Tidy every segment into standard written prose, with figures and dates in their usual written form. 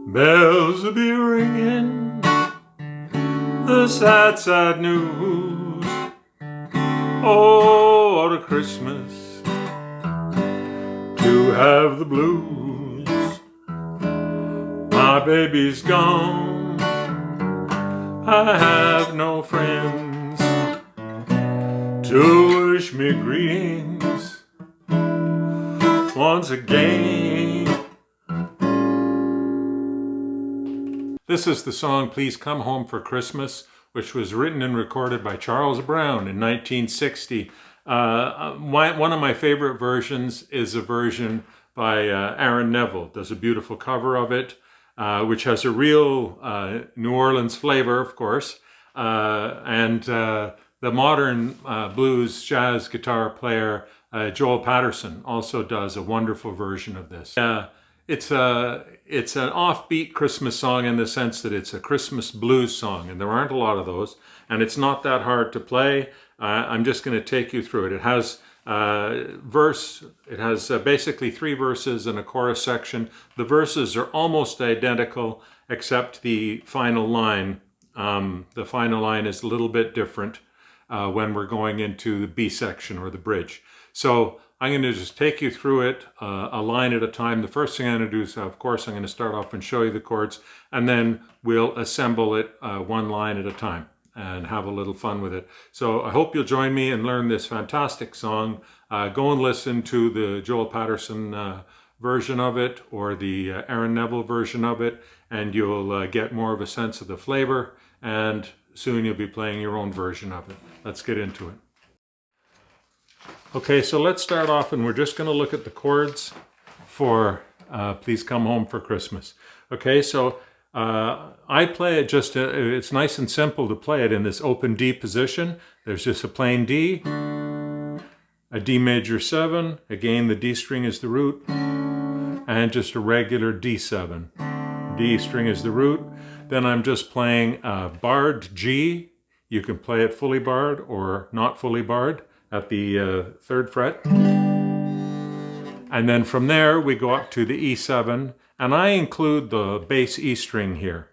Bells will be ringing, the sad, sad news. Oh, what a Christmas to have the blues. My baby's gone, I have no friends to wish me greetings once again. This is the song Please Come Home for Christmas, which was written and recorded by Charles Brown in 1960. One of my favorite versions is a version by Aaron Neville. Does a beautiful cover of it, which has a real New Orleans flavor, of course. And the modern blues jazz guitar player Joel Patterson also does a wonderful version of this. It's an offbeat Christmas song in the sense that it's a Christmas blues song, and there aren't a lot of those, and it's not that hard to play. I'm just going to take you through it. It has basically 3 verses and a chorus section. The verses are almost identical except the final line. The final line is a little bit different when we're going into the B section or the bridge. So I'm going to just take you through it a line at a time. The first thing I'm going to do is, of course, I'm going to start off and show you the chords, and then we'll assemble it one line at a time and have a little fun with it. So I hope you'll join me and learn this fantastic song. Go and listen to the Joel Patterson version of it or the Aaron Neville version of it, and you'll get more of a sense of the flavor, and soon you'll be playing your own version of it. Let's get into it. Okay, so let's start off, and we're just going to look at the chords for Please Come Home for Christmas. Okay, so I play it just, it's nice and simple to play it in this open D position. There's just a plain D, a D major 7, again the D string is the root, and just a regular D7. D string is the root. Then I'm just playing a barred G. You can play it fully barred or not fully barred at the 3rd fret. And then from there we go up to the E7, and I include the bass E string here.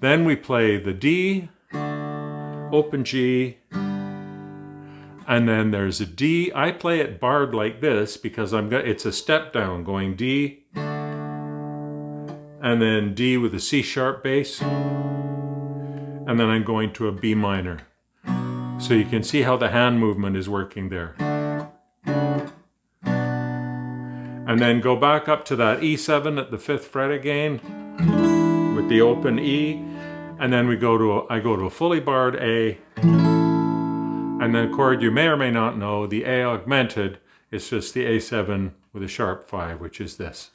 Then we play the D, open G, and then there's a D. I play it barred like this because it's a step down going D, and then D with a C sharp bass, and then I'm going to a B minor. So you can see how the hand movement is working there. And then go back up to that E7 at the 5th fret again with the open E, and then I go to a fully barred A, and then a chord you may or may not know, the A augmented, is just the A7 with a sharp 5, which is this.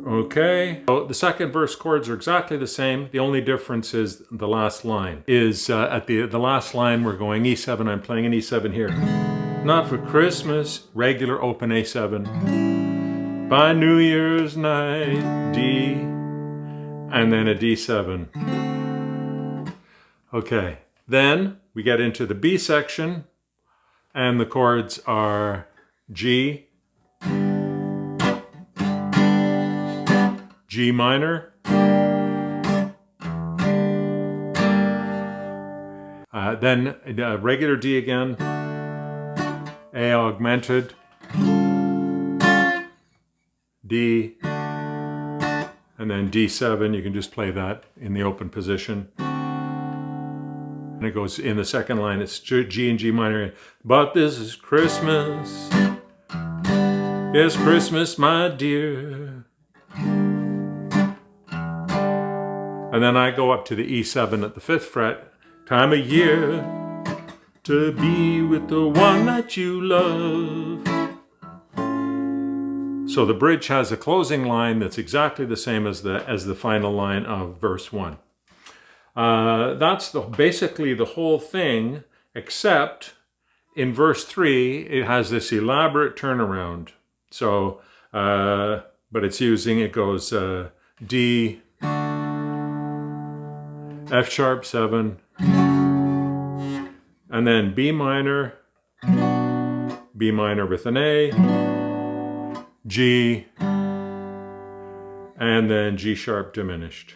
Okay, so the second verse chords are exactly the same. The only difference is the last line. At the last line we're going E7, I'm playing an E7 here. Not for Christmas, regular open A7. By New Year's night, D, and then a D7. Okay, then we get into the B section, and the chords are G, G minor, then regular D again, A augmented, D, and then D7. You can just play that in the open position. And it goes in the second line, it's G and G minor. But this is Christmas, yes, Christmas, my dear. And then I go up to the E7 at the 5th fret. Time of year to be with the one that you love. So the bridge has a closing line that's exactly the same as the final line of verse 1. That's basically the whole thing, except in verse 3 it has this elaborate turnaround. So, but it goes D, F sharp 7, and then B minor, B minor with an A, G, and then G sharp diminished.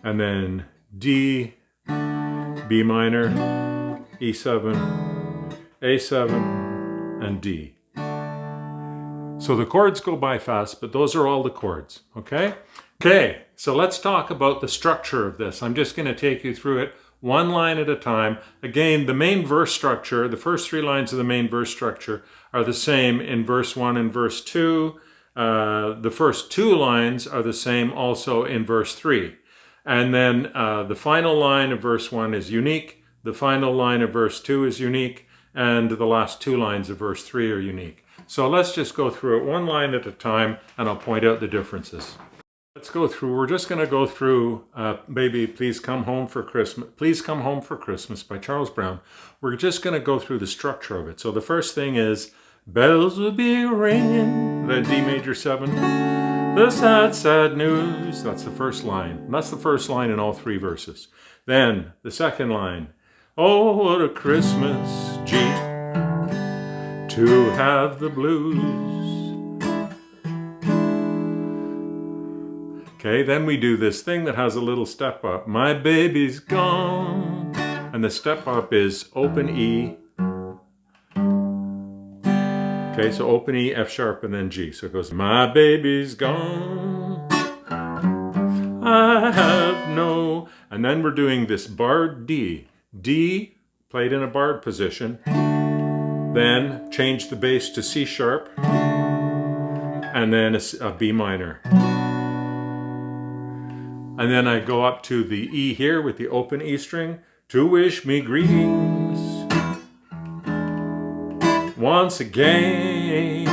And then D, B minor, E7, A7, and D. So the chords go by fast, but those are all the chords, okay? Okay, so let's talk about the structure of this. I'm just going to take you through it one line at a time. Again, the main verse structure, the first 3 lines of the main verse structure are the same in verse 1 and verse 2. The first 2 lines are the same also in verse 3. And then the final line of verse 1 is unique, the final line of verse 2 is unique, and the last 2 lines of verse 3 are unique. So let's just go through it one line at a time, and I'll point out the differences. Let's go through, we're just going to go through Baby Please Come Home for Christmas, Please Come Home for Christmas by Charles Brown. We're just going to go through the structure of it. So the first thing is, bells will be ringing, the D major 7, the sad, sad news. That's the first line. And that's the first line in all 3 verses. Then the second line, oh, what a Christmas, G, to have the blues. Okay, then we do this thing that has a little step up. My baby's gone. And the step up is open E. Okay, so open E, F sharp, and then G. So it goes, my baby's gone. I have no. And then we're doing this barred D. D played in a barred position. Then change the bass to C sharp. And then a B minor. And then I go up to the E here with the open E string to wish me greetings once again.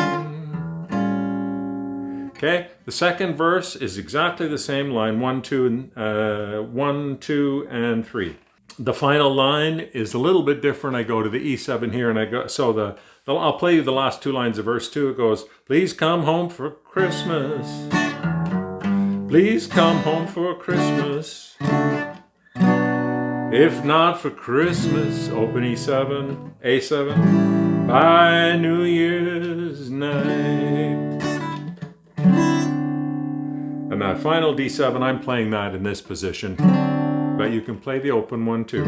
Okay, the second verse is exactly the same line, 1, 2, and 3. The final line is a little bit different. I go to the E7 here, and I go, so I'll play you the last 2 lines of verse 2. It goes, please come home for Christmas. Please come home for Christmas. If not for Christmas, open E7, A7, by New Year's night. And that final D7, I'm playing that in this position, but you can play the open one too.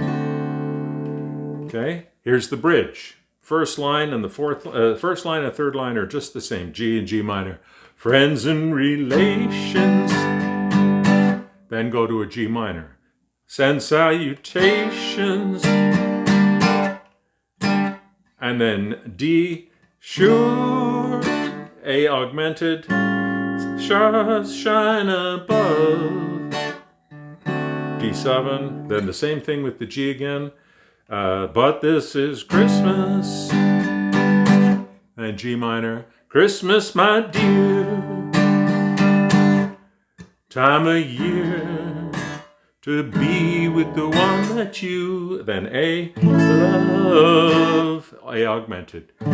Okay, here's the bridge. First line and the first line and third line are just the same, G and G minor. Friends and relations. Then go to a G minor. Send salutations. And then D, sure, A augmented, shine above. D7, then the same thing with the G again. But this is Christmas. And G minor, Christmas, my dear, time of year to be with the one that you, then A, love, A augmented. I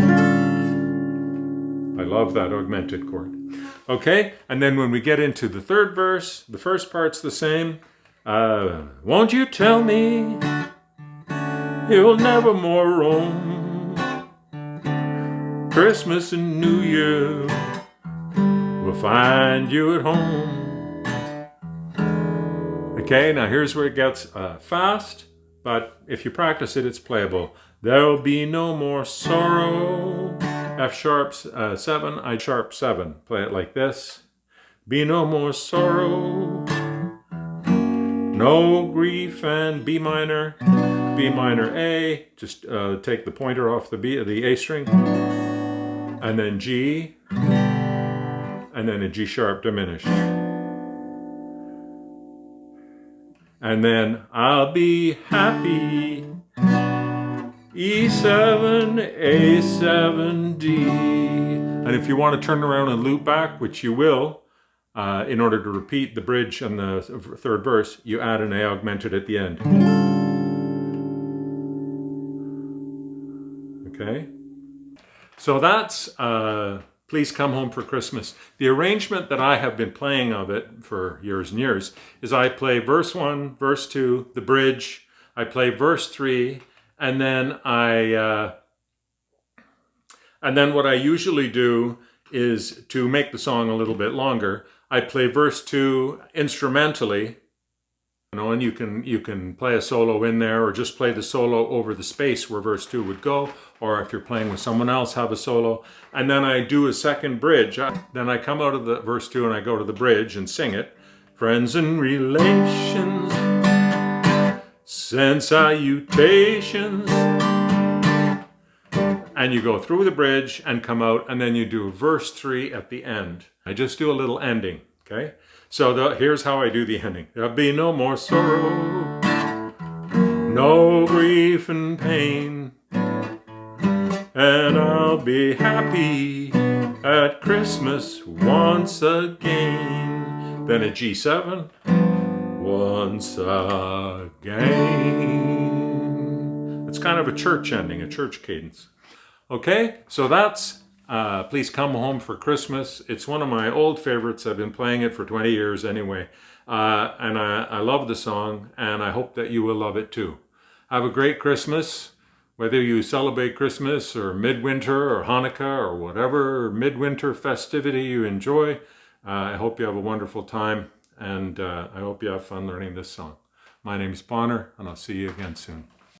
love that augmented chord. Okay, and then when we get into the third verse, the first part's the same. Won't you tell me you'll never more roam? Christmas and New Year will find you at home. Okay, now here's where it gets fast, but if you practice it, it's playable. There'll be no more sorrow. F sharp 7, I sharp 7. Play it like this. Be no more sorrow. No grief, and B minor A. Just take the pointer off the A string. And then G, and then a G sharp diminished. And then I'll be happy, E7, A7, D. And if you want to turn around and loop back, which you will, in order to repeat the bridge and the third verse, you add an A augmented at the end. Okay? So that's Please Come Home for Christmas. The arrangement that I have been playing of it for years and years is I play verse 1, verse 2, the bridge, I play verse 3, and then what I usually do is, to make the song a little bit longer, I play verse 2 instrumentally, and you can play a solo in there, or just play the solo over the space where verse 2 would go, or if you're playing with someone else, have a solo. And then I do a second bridge. Then I come out of the verse 2 and I go to the bridge and sing it. Friends and relations, send salutations. And you go through the bridge and come out, and then you do verse 3 at the end. I just do a little ending, okay? So here's how I do the ending. There'll be no more sorrow, no grief and pain, and I'll be happy at Christmas once again. Then a G7, once again. It's kind of a church ending, a church cadence. Okay, so that's Please Come Home for Christmas. It's one of my old favorites. I've been playing it for 20 years anyway. And I love the song, and I hope that you will love it too. Have a great Christmas. Whether you celebrate Christmas or midwinter or Hanukkah or whatever midwinter festivity you enjoy, I hope you have a wonderful time, and I hope you have fun learning this song. My name is Bonner, and I'll see you again soon.